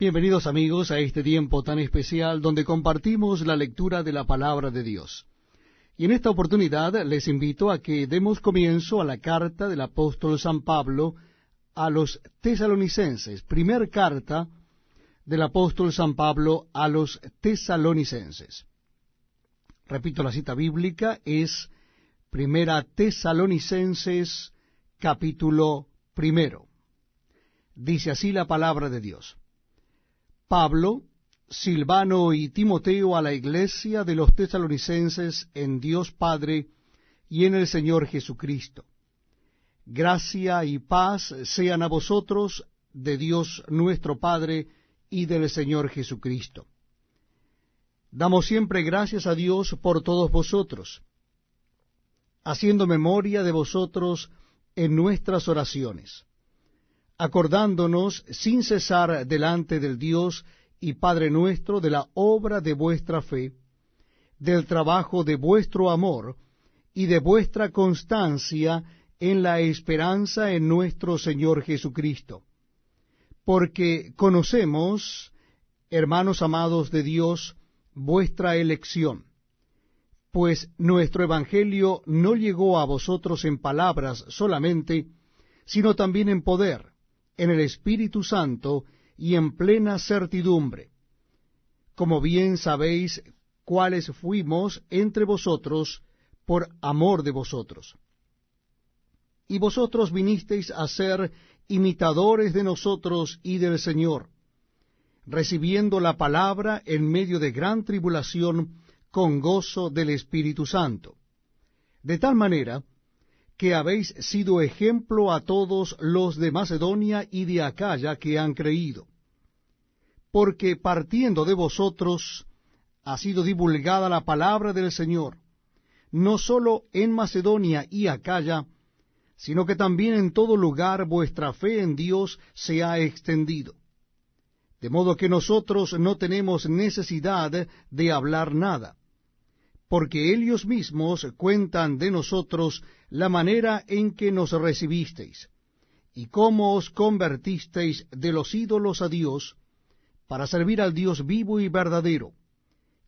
Bienvenidos amigos a este tiempo tan especial donde compartimos la lectura de la palabra de Dios. Y en esta oportunidad les invito a que demos comienzo a la carta del apóstol San Pablo a los tesalonicenses, primer carta del apóstol San Pablo a los tesalonicenses. Repito, la cita bíblica es Primera Tesalonicenses, capítulo 1. Dice así la palabra de Dios. Pablo, Silvano y Timoteo a la iglesia de los tesalonicenses en Dios Padre y en el Señor Jesucristo. Gracia y paz sean a vosotros de Dios nuestro Padre y del Señor Jesucristo. Damos siempre gracias a Dios por todos vosotros, haciendo memoria de vosotros en nuestras oraciones, acordándonos sin cesar delante del Dios y Padre nuestro de la obra de vuestra fe, del trabajo de vuestro amor y de vuestra constancia en la esperanza en nuestro Señor Jesucristo. Porque conocemos, hermanos amados de Dios, vuestra elección, pues nuestro evangelio no llegó a vosotros en palabras solamente, sino también en poder, en el Espíritu Santo y en plena certidumbre, como bien sabéis cuáles fuimos entre vosotros por amor de vosotros. Y vosotros vinisteis a ser imitadores de nosotros y del Señor, recibiendo la palabra en medio de gran tribulación con gozo del Espíritu Santo, de tal manera que habéis sido ejemplo a todos los de Macedonia y de Acaya que han creído. Porque partiendo de vosotros ha sido divulgada la palabra del Señor, no sólo en Macedonia y Acaya, sino que también en todo lugar vuestra fe en Dios se ha extendido. De modo que nosotros no tenemos necesidad de hablar nada, porque ellos mismos cuentan de nosotros la manera en que nos recibisteis, y cómo os convertisteis de los ídolos a Dios, para servir al Dios vivo y verdadero,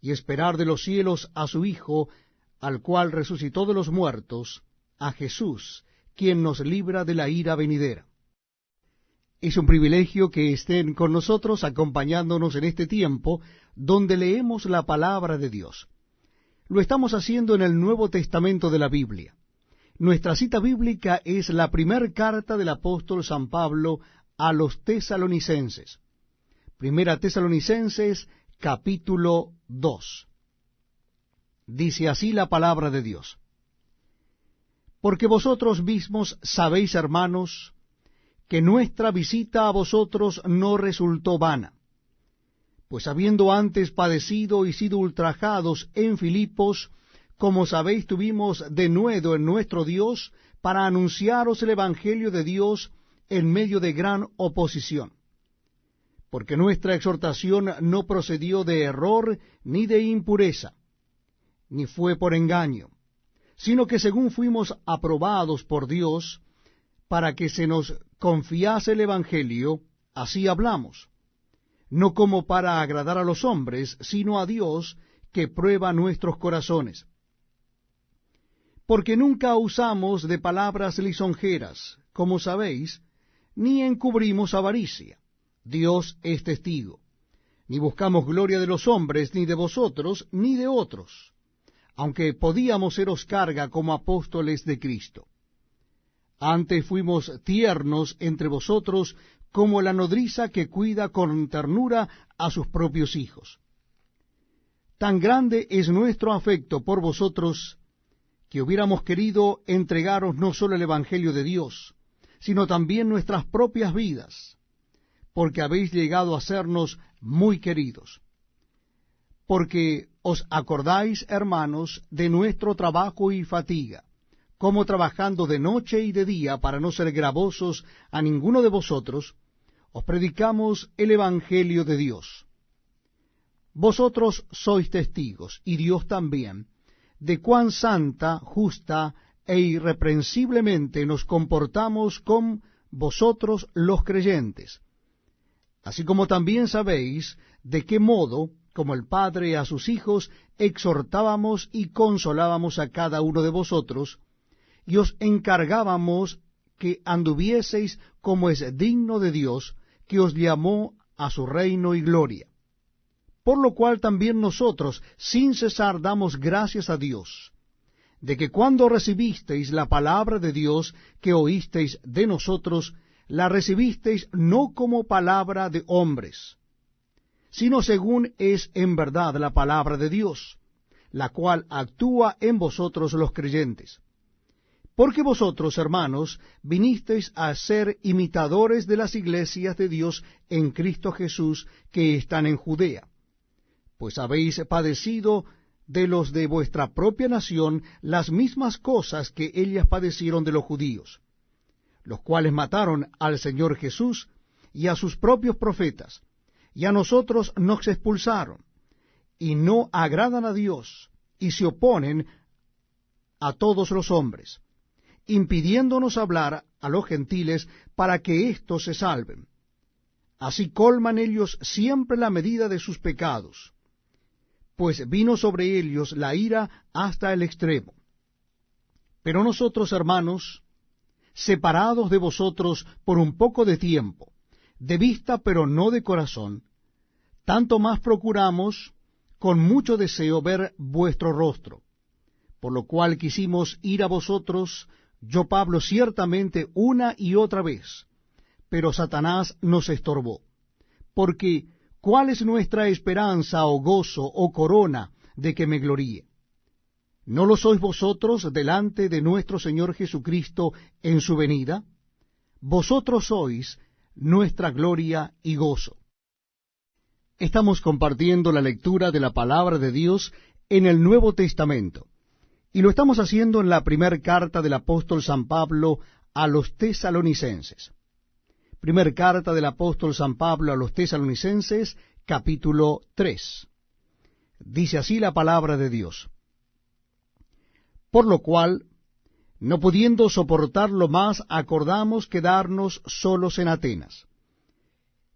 y esperar de los cielos a su Hijo, al cual resucitó de los muertos, a Jesús, quien nos libra de la ira venidera. Es un privilegio que estén con nosotros acompañándonos en este tiempo donde leemos la palabra de Dios. Lo estamos haciendo en el Nuevo Testamento de la Biblia. Nuestra cita bíblica es la primera carta del apóstol San Pablo a los tesalonicenses. Primera Tesalonicenses, capítulo 2. Dice así la palabra de Dios. Porque vosotros mismos sabéis, hermanos, que nuestra visita a vosotros no resultó vana, pues habiendo antes padecido y sido ultrajados en Filipos, como sabéis, tuvimos denuedo en nuestro Dios para anunciaros el Evangelio de Dios en medio de gran oposición. Porque nuestra exhortación no procedió de error ni de impureza, ni fue por engaño, sino que según fuimos aprobados por Dios, para que se nos confiase el Evangelio, así hablamos, no como para agradar a los hombres, sino a Dios, que prueba nuestros corazones. Porque nunca usamos de palabras lisonjeras, como sabéis, ni encubrimos avaricia. Dios es testigo. Ni buscamos gloria de los hombres, ni de vosotros, ni de otros, aunque podíamos seros carga como apóstoles de Cristo. Antes fuimos tiernos entre vosotros, como la nodriza que cuida con ternura a sus propios hijos. Tan grande es nuestro afecto por vosotros, que hubiéramos querido entregaros no solo el Evangelio de Dios, sino también nuestras propias vidas, porque habéis llegado a sernos muy queridos. Porque os acordáis, hermanos, de nuestro trabajo y fatiga, como trabajando de noche y de día para no ser gravosos a ninguno de vosotros, os predicamos el Evangelio de Dios. Vosotros sois testigos, y Dios también, de cuán santa, justa e irreprensiblemente nos comportamos con vosotros los creyentes, así como también sabéis de qué modo, como el Padre a sus hijos, exhortábamos y consolábamos a cada uno de vosotros, y os encargábamos que anduvieseis como es digno de Dios, que os llamó a su reino y gloria. Por lo cual también nosotros, sin cesar, damos gracias a Dios, de que cuando recibisteis la palabra de Dios que oísteis de nosotros, la recibisteis no como palabra de hombres, sino según es en verdad la palabra de Dios, la cual actúa en vosotros los creyentes. Porque vosotros, hermanos, vinisteis a ser imitadores de las iglesias de Dios en Cristo Jesús que están en Judea, pues habéis padecido de los de vuestra propia nación las mismas cosas que ellas padecieron de los judíos, los cuales mataron al Señor Jesús y a sus propios profetas, y a nosotros nos expulsaron, y no agradan a Dios, y se oponen a todos los hombres, impidiéndonos hablar a los gentiles para que éstos se salven. Así colman ellos siempre la medida de sus pecados, pues vino sobre ellos la ira hasta el extremo. Pero nosotros, hermanos, separados de vosotros por un poco de tiempo, de vista pero no de corazón, tanto más procuramos con mucho deseo ver vuestro rostro, por lo cual quisimos ir a vosotros, yo Pablo ciertamente una y otra vez, pero Satanás nos estorbó, porque ¿cuál es nuestra esperanza o gozo o corona de que me gloríe? ¿No lo sois vosotros delante de nuestro Señor Jesucristo en su venida? Vosotros sois nuestra gloria y gozo. Estamos compartiendo la lectura de la palabra de Dios en el Nuevo Testamento, y lo estamos haciendo en la primera carta del apóstol San Pablo a los tesalonicenses. Primer carta del apóstol San Pablo a los tesalonicenses, capítulo 3. Dice así la palabra de Dios. Por lo cual, no pudiendo soportarlo más, acordamos quedarnos solos en Atenas.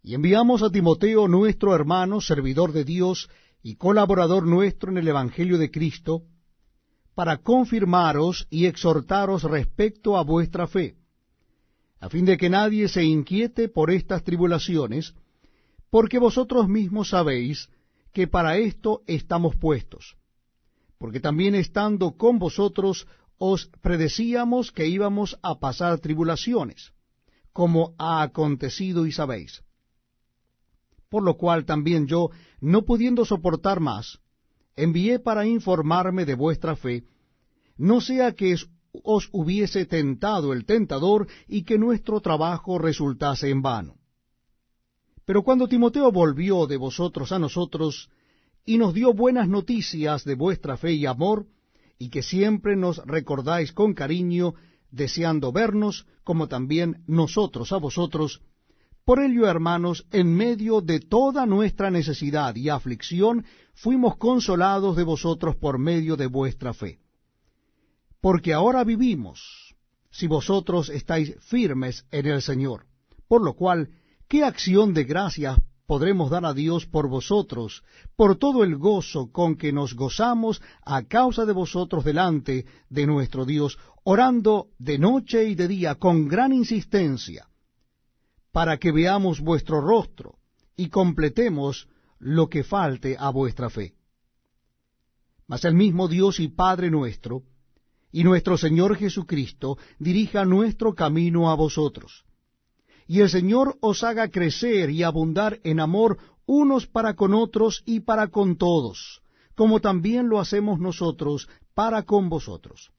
Y enviamos a Timoteo, nuestro hermano, servidor de Dios y colaborador nuestro en el Evangelio de Cristo, para confirmaros y exhortaros respecto a vuestra fe, a fin de que nadie se inquiete por estas tribulaciones, porque vosotros mismos sabéis que para esto estamos puestos, porque también estando con vosotros os predecíamos que íbamos a pasar tribulaciones, como ha acontecido y sabéis. Por lo cual también yo, no pudiendo soportar más, envié para informarme de vuestra fe, no sea que os hubiese tentado el tentador y que nuestro trabajo resultase en vano. Pero cuando Timoteo volvió de vosotros a nosotros, y nos dio buenas noticias de vuestra fe y amor, y que siempre nos recordáis con cariño, deseando vernos, como también nosotros a vosotros, por ello, hermanos, en medio de toda nuestra necesidad y aflicción, fuimos consolados de vosotros por medio de vuestra fe. Porque ahora vivimos, si vosotros estáis firmes en el Señor. Por lo cual, ¿qué acción de gracias podremos dar a Dios por vosotros, por todo el gozo con que nos gozamos a causa de vosotros delante de nuestro Dios, orando de noche y de día con gran insistencia, para que veamos vuestro rostro y completemos lo que falte a vuestra fe? Mas el mismo Dios y Padre nuestro, y nuestro Señor Jesucristo, dirija nuestro camino a vosotros. Y el Señor os haga crecer y abundar en amor unos para con otros y para con todos, como también lo hacemos nosotros para con vosotros,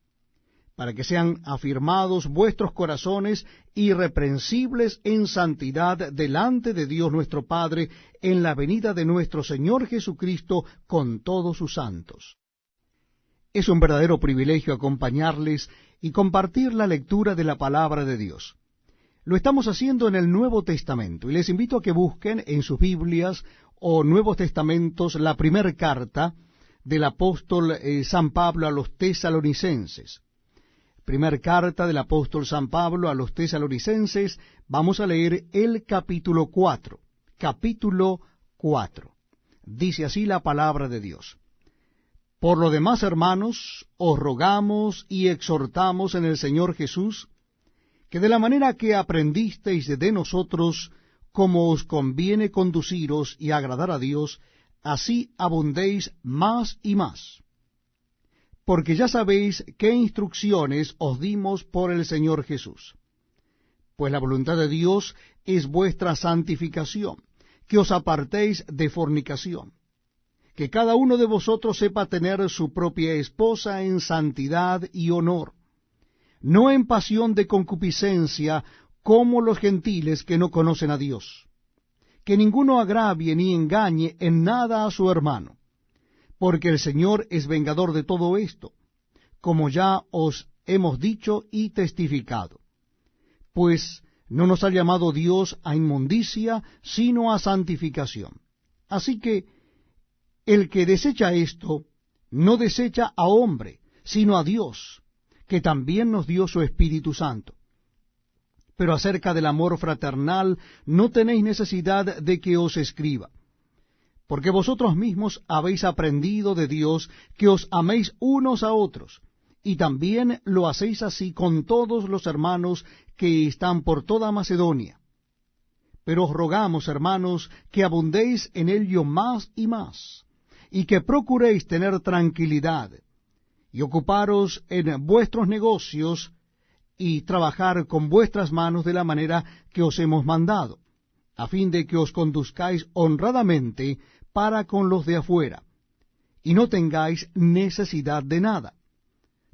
para que sean afirmados vuestros corazones irreprensibles en santidad delante de Dios nuestro Padre, en la venida de nuestro Señor Jesucristo con todos sus santos. Es un verdadero privilegio acompañarles y compartir la lectura de la palabra de Dios. Lo estamos haciendo en el Nuevo Testamento, y les invito a que busquen en sus Biblias o Nuevos Testamentos la primera carta del apóstol San Pablo a los tesalonicenses. Primera carta del apóstol San Pablo a los tesalonicenses, vamos a leer el capítulo 4, capítulo 4. Dice así la palabra de Dios. Por lo demás, hermanos, os rogamos y exhortamos en el Señor Jesús, que de la manera que aprendisteis de nosotros, como os conviene conduciros y agradar a Dios, así abundéis más y más. Porque ya sabéis qué instrucciones os dimos por el Señor Jesús. Pues la voluntad de Dios es vuestra santificación, que os apartéis de fornicación, que cada uno de vosotros sepa tener su propia esposa en santidad y honor, no en pasión de concupiscencia, como los gentiles que no conocen a Dios. Que ninguno agravie ni engañe en nada a su hermano, porque el Señor es vengador de todo esto, como ya os hemos dicho y testificado. Pues no nos ha llamado Dios a inmundicia, sino a santificación. Así que el que desecha esto, no desecha a hombre, sino a Dios, que también nos dio su Espíritu Santo. Pero acerca del amor fraternal no tenéis necesidad de que os escriba, porque vosotros mismos habéis aprendido de Dios que os améis unos a otros, y también lo hacéis así con todos los hermanos que están por toda Macedonia. Pero os rogamos, hermanos, que abundéis en ello más y más, y que procuréis tener tranquilidad, y ocuparos en vuestros negocios, y trabajar con vuestras manos de la manera que os hemos mandado, a fin de que os conduzcáis honradamente para con los de afuera, y no tengáis necesidad de nada.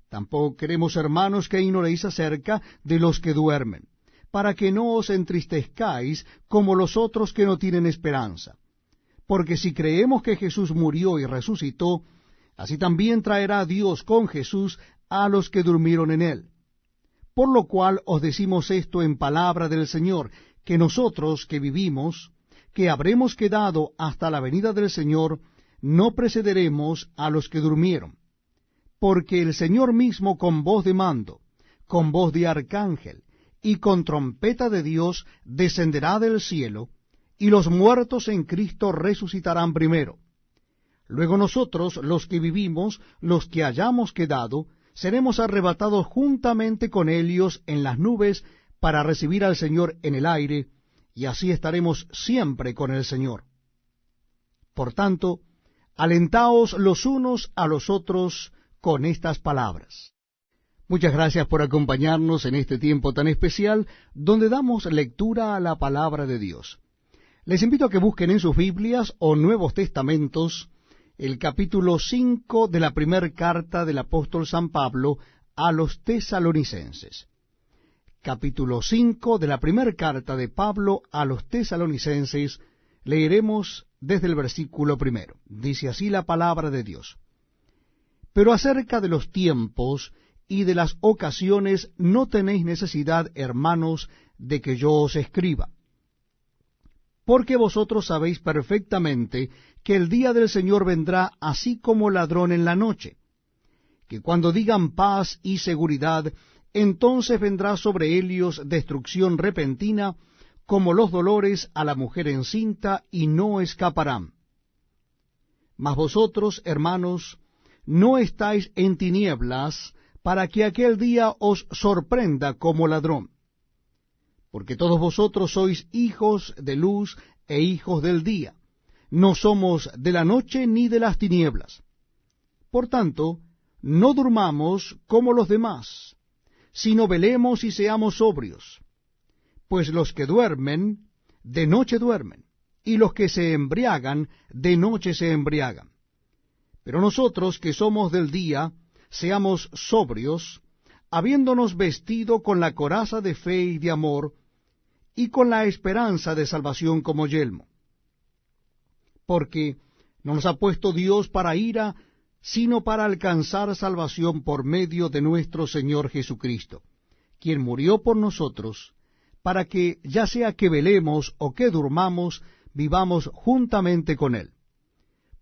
Tampoco queremos, hermanos, que ignoréis acerca de los que duermen, para que no os entristezcáis como los otros que no tienen esperanza. Porque si creemos que Jesús murió y resucitó, así también traerá Dios con Jesús a los que durmieron en él. Por lo cual os decimos esto en palabra del Señor, que nosotros que vivimos, que habremos quedado hasta la venida del Señor, no precederemos a los que durmieron. Porque el Señor mismo con voz de mando, con voz de arcángel, y con trompeta de Dios descenderá del cielo, y los muertos en Cristo resucitarán primero. Luego nosotros, los que vivimos, los que hayamos quedado, seremos arrebatados juntamente con ellos en las nubes para recibir al Señor en el aire, y así estaremos siempre con el Señor. Por tanto, alentaos los unos a los otros con estas palabras. Muchas gracias por acompañarnos en este tiempo tan especial, donde damos lectura a la palabra de Dios. Les invito a que busquen en sus Biblias o Nuevos Testamentos el capítulo 5 de la primera carta del apóstol San Pablo a los tesalonicenses. Capítulo 5 de la primera carta de Pablo a los tesalonicenses, leeremos desde el versículo 1. Dice así la palabra de Dios. Pero acerca de los tiempos y de las ocasiones no tenéis necesidad, hermanos, de que yo os escriba. Porque vosotros sabéis perfectamente que el día del Señor vendrá así como ladrón en la noche, que cuando digan paz y seguridad, entonces vendrá sobre ellos destrucción repentina, como los dolores a la mujer encinta, y no escaparán. Mas vosotros, hermanos, no estáis en tinieblas, para que aquel día os sorprenda como ladrón. Porque todos vosotros sois hijos de luz e hijos del día. No somos de la noche ni de las tinieblas. Por tanto, no durmamos como los demás, sino velemos y seamos sobrios. Pues los que duermen, de noche duermen, y los que se embriagan, de noche se embriagan. Pero nosotros que somos del día, seamos sobrios, habiéndonos vestido con la coraza de fe y de amor, y con la esperanza de salvación como yelmo. Porque no nos ha puesto Dios para ira, sino para alcanzar salvación por medio de nuestro Señor Jesucristo, quien murió por nosotros, para que, ya sea que velemos o que durmamos, vivamos juntamente con Él.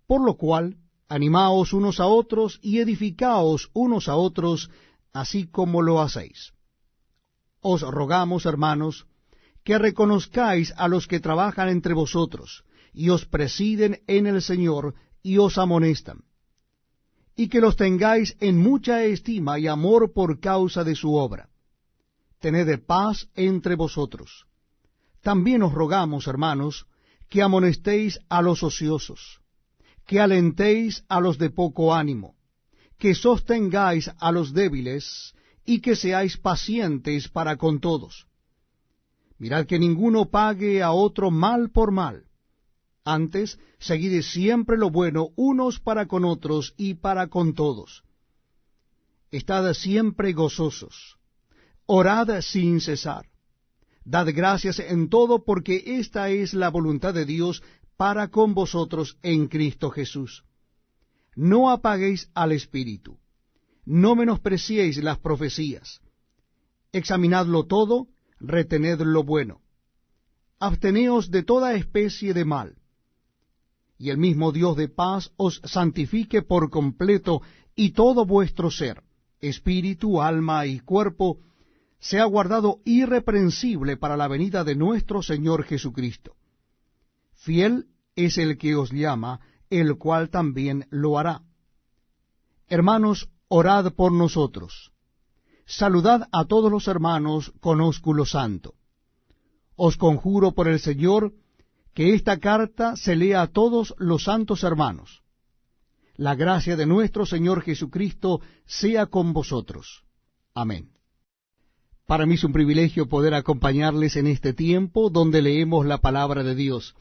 Por lo cual, animaos unos a otros y edificaos unos a otros, así como lo hacéis. Os rogamos, hermanos, que reconozcáis a los que trabajan entre vosotros, y os presiden en el Señor, y os amonestan, y que los tengáis en mucha estima y amor por causa de su obra. Tened paz entre vosotros. También os rogamos, hermanos, que amonestéis a los ociosos, que alentéis a los de poco ánimo, que sostengáis a los débiles, y que seáis pacientes para con todos. Mirad que ninguno pague a otro mal por mal. Antes, seguid siempre lo bueno unos para con otros y para con todos. Estad siempre gozosos. Orad sin cesar. Dad gracias en todo, porque esta es la voluntad de Dios para con vosotros en Cristo Jesús. No apaguéis al Espíritu. No menospreciéis las profecías. Examinadlo todo, retened lo bueno. Absteneos de toda especie de mal. Y el mismo Dios de paz os santifique por completo, y todo vuestro ser, espíritu, alma y cuerpo, sea guardado irreprensible para la venida de nuestro Señor Jesucristo. Fiel es el que os llama, el cual también lo hará. Hermanos, orad por nosotros. Saludad a todos los hermanos con ósculo santo. Os conjuro por el Señor que esta carta se lea a todos los santos hermanos. La gracia de nuestro Señor Jesucristo sea con vosotros. Amén. Para mí es un privilegio poder acompañarles en este tiempo donde leemos la palabra de Dios.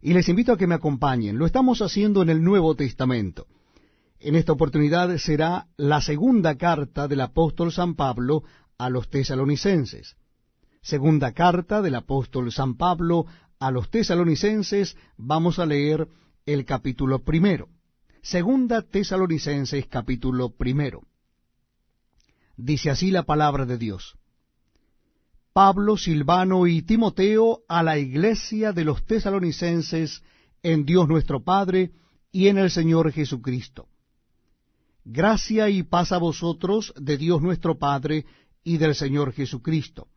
Y les invito a que me acompañen. Lo estamos haciendo en el Nuevo Testamento. En esta oportunidad será la segunda carta del apóstol San Pablo a los tesalonicenses. Segunda carta del apóstol San Pablo a los tesalonicenses, vamos a leer el capítulo 1. Segunda Tesalonicenses, capítulo 1. Dice así la palabra de Dios. Pablo, Silvano y Timoteo, a la iglesia de los tesalonicenses, en Dios nuestro Padre y en el Señor Jesucristo. Gracia y paz a vosotros de Dios nuestro Padre y del Señor Jesucristo.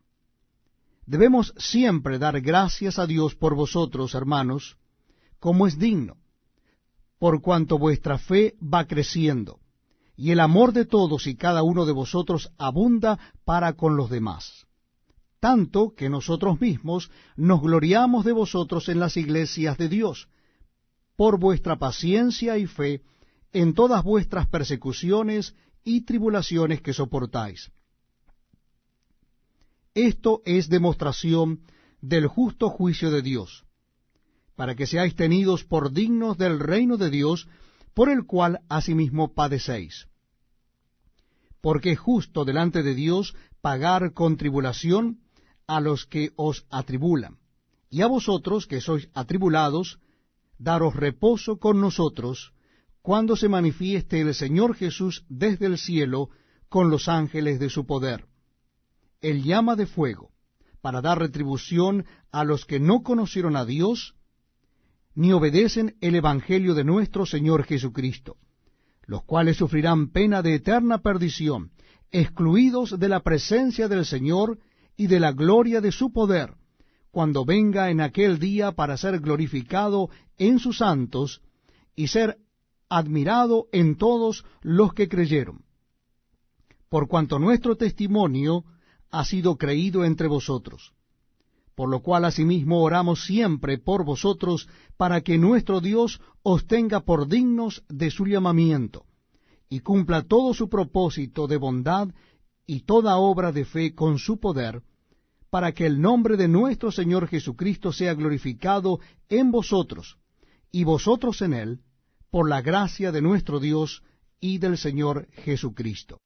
Debemos siempre dar gracias a Dios por vosotros, hermanos, como es digno, por cuanto vuestra fe va creciendo, y el amor de todos y cada uno de vosotros abunda para con los demás. Tanto que nosotros mismos nos gloriamos de vosotros en las iglesias de Dios, por vuestra paciencia y fe en todas vuestras persecuciones y tribulaciones que soportáis. Esto es demostración del justo juicio de Dios, para que seáis tenidos por dignos del reino de Dios, por el cual asimismo padecéis. Porque es justo delante de Dios pagar con tribulación a los que os atribulan, y a vosotros que sois atribulados, daros reposo con nosotros, cuando se manifieste el Señor Jesús desde el cielo con los ángeles de su poder. Él llama de fuego, para dar retribución a los que no conocieron a Dios, ni obedecen el Evangelio de nuestro Señor Jesucristo, los cuales sufrirán pena de eterna perdición, excluidos de la presencia del Señor y de la gloria de su poder, cuando venga en aquel día para ser glorificado en sus santos y ser admirado en todos los que creyeron. Por cuanto nuestro testimonio ha sido creído entre vosotros, por lo cual asimismo oramos siempre por vosotros, para que nuestro Dios os tenga por dignos de su llamamiento, y cumpla todo su propósito de bondad y toda obra de fe con su poder, para que el nombre de nuestro Señor Jesucristo sea glorificado en vosotros, y vosotros en él, por la gracia de nuestro Dios y del Señor Jesucristo.